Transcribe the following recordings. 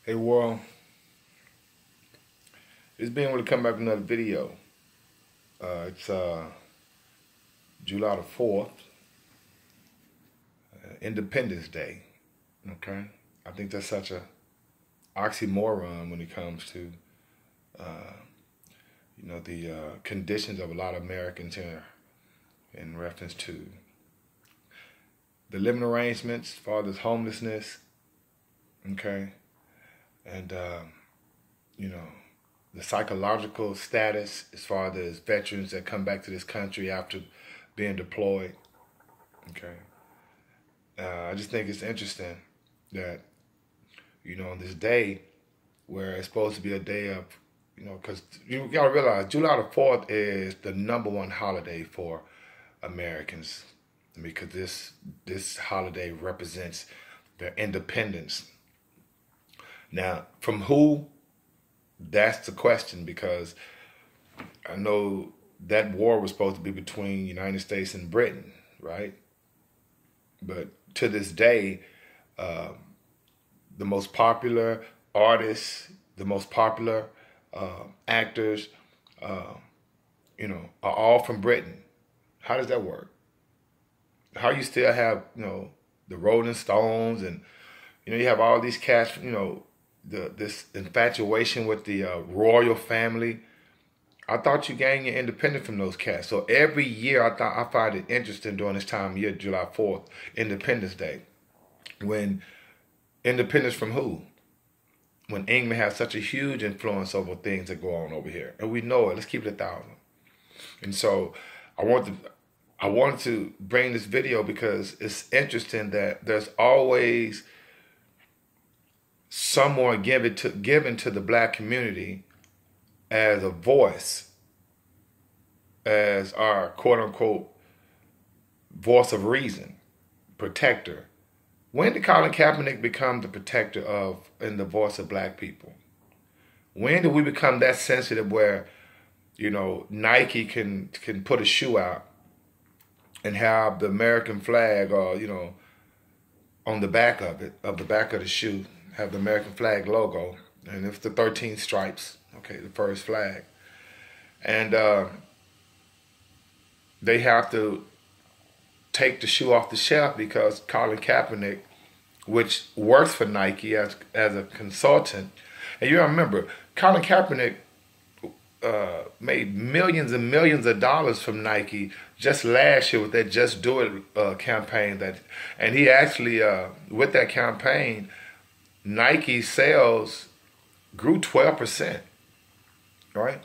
Hey world, it's being able to come back with another video. It's July the 4th, Independence Day. Okay, I think that's such a oxymoron when it comes to the conditions of a lot of Americans here in reference to the living arrangements, as far as homelessness. Okay, and you know the psychological status as far as veterans that come back to this country after being deployed. Okay. I just think it's interesting that, on this day where it's supposed to be a day of, because you gotta realize July the 4th is the number one holiday for Americans because this holiday represents their independence. Now, from who? That's the question, because I know that war was supposed to be between the United States and Britain, right? But to this day, the most popular artists, the most popular actors, are all from Britain. How does that work? How you still have, the Rolling Stones, and you have all these cats, this infatuation with the royal family. I thought you gained your independence from those cats. So every year I find it interesting during this time of year, July 4th, Independence Day. When independence from who? When England has such a huge influence over things that go on over here. And we know it. Let's keep it 1,000. And so I wanted to bring this video because it's interesting that there's always someone given to the black community as a voice, as our quote-unquote voice of reason, protector. When did Colin Kaepernick become the protector of and the voice of black people? When did we become that sensitive where, Nike can put a shoe out and have the American flag, or, on the back of it, of the back of the shoe, have the American flag logo, and it's the 13 stripes, okay, the first flag. And they have to take the shoe off the shelf because Colin Kaepernick, which works for Nike as a consultant, and you remember, Colin Kaepernick made millions and millions of dollars from Nike just last year with that Just Do It campaign. And he actually, with that campaign, Nike sales grew 12%, right?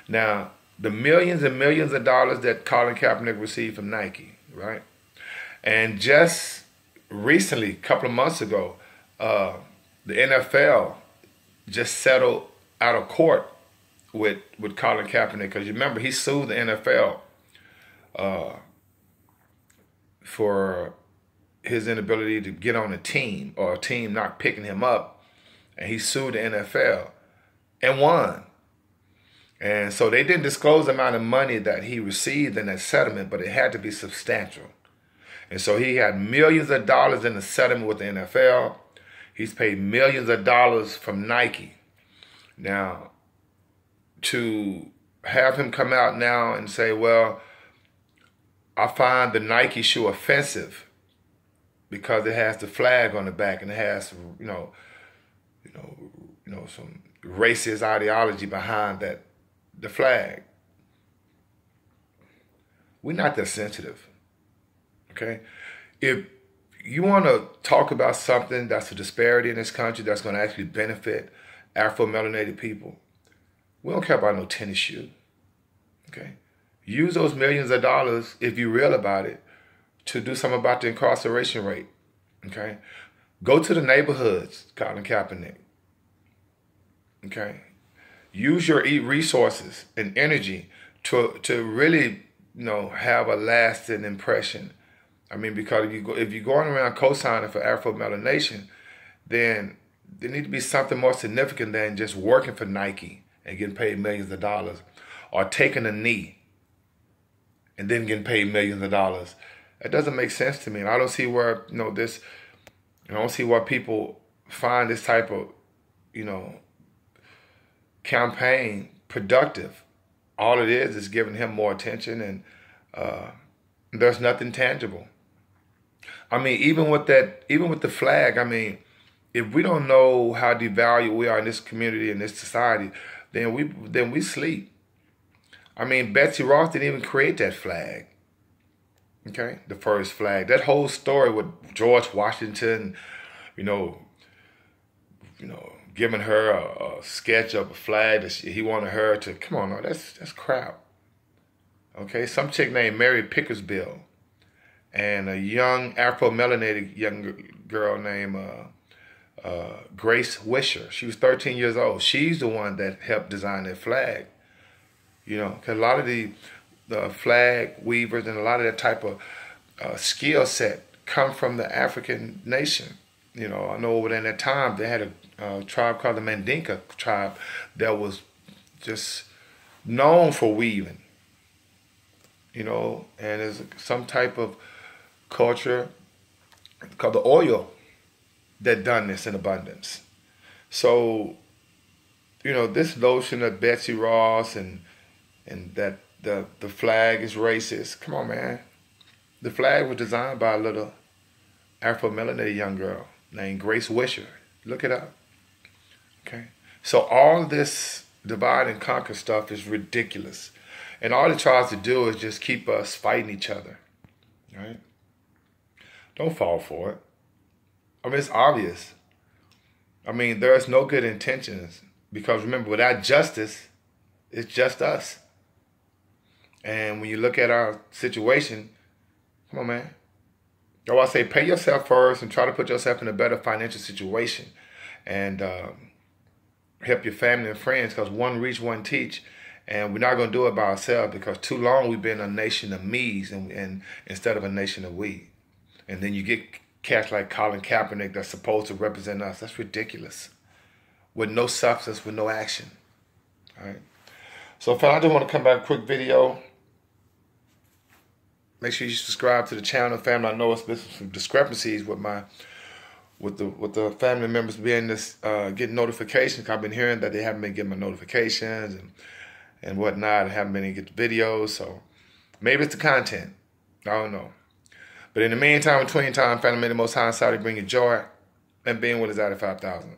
Now, the millions and millions of dollars that Colin Kaepernick received from Nike, right? And just recently, a couple of months ago, the NFL just settled out of court with Colin Kaepernick, because you remember he sued the NFL for his inability to get on a team, or a team not picking him up, and he sued the NFL and won. And so they didn't disclose the amount of money that he received in that settlement, but it had to be substantial. And so he had millions of dollars in the settlement with the NFL. He's paid millions of dollars from Nike. Now, to have him come out now and say, well, I find the Nike shoe offensive because it has the flag on the back and it has, some racist ideology behind the flag. We're not that sensitive, okay? If you want to talk about something that's a disparity in this country that's going to actually benefit Afro-melanated people, we don't care about no tennis shoe, okay? Use those millions of dollars, if you're real about it, to do something about the incarceration rate, okay? Go to the neighborhoods, Colin Kaepernick, okay? Use your resources and energy to really, have a lasting impression. I mean, because if you're going around co-signing for Afro-melanation, then there needs to be something more significant than just working for Nike and getting paid millions of dollars, or taking a knee and then getting paid millions of dollars. That doesn't make sense to me. And I don't see where, I don't see why people find this type of you know, campaign productive. All it is giving him more attention, and there's nothing tangible. I mean, even with the flag, I mean, if we don't know how devalued we are in this community, in this society, then we sleep. I mean, Betsy Ross didn't even create that flag. Okay, the first flag. That whole story with George Washington, you know, giving her a sketch of a flag that he wanted her to. Come on, no, that's crap. Okay, some chick named Mary Pickersbill, and a young Afro-melanated young girl named Grace Wisher. She was 13 years old. She's the one that helped design that flag. You know, because a lot of the flag weavers and a lot of that type of skill set come from the African nation. You know, I know over there in that time they had a tribe called the Mandinka tribe that was just known for weaving. You know, and there's some type of culture called the oil that done this in abundance. So, you know, this notion of Betsy Ross and that the flag is racist. Come on, man. The flag was designed by a little Afro-melanated young girl named Grace Wisher. Look it up. Okay? So all this divide and conquer stuff is ridiculous. And all it tries to do is just keep us fighting each other. Right? Don't fall for it. I mean, it's obvious. I mean, there's no good intentions. Because remember, without justice, it's just us. And when you look at our situation, come on, man. I say pay yourself first and try to put yourself in a better financial situation. And help your family and friends, because one reach, one teach. And we're not going to do it by ourselves, because too long we've been a nation of me's and instead of a nation of we. And then you get cats like Colin Kaepernick that's supposed to represent us. That's ridiculous. With no substance, with no action. All right. So, I just want to come back, a quick video. Make sure you subscribe to the channel, family. I know it's been some discrepancies with the family members being getting notifications. I've been hearing that they haven't been getting my notifications and whatnot. I haven't been getting videos, so maybe it's the content. I don't know. But in the meantime, between time, family, may the Most High Inside bring you joy and being with us out of 5,000.